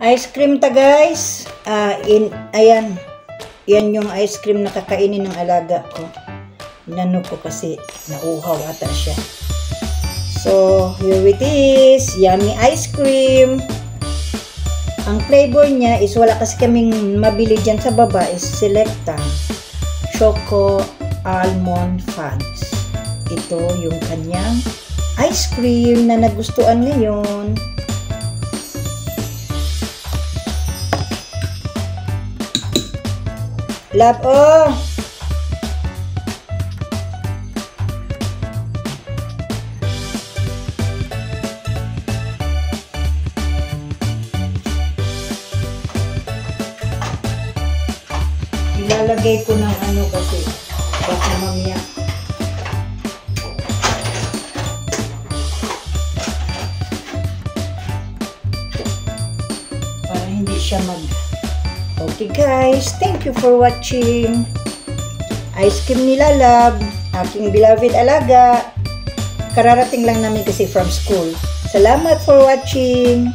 Ice cream ta guys. Ayan. Yan yung ice cream na kakainin ng alaga ko. Inano ko kasi nauhaw ata siya. So, here it is. Yummy ice cream. Ang flavor niya is wala kasi kaming mabili dyan sa baba is Selecta Choco Almond Fudge. Ito yung kanyang ice cream na nagustuhan ngayon. Love, oh! Ilalagay ko ng ano kasi baka mamaya para hindi siya Okay guys, thank you for watching. Ice cream nila Love, aking beloved alaga. Kararating lang namin kasi from school. Salamat for watching.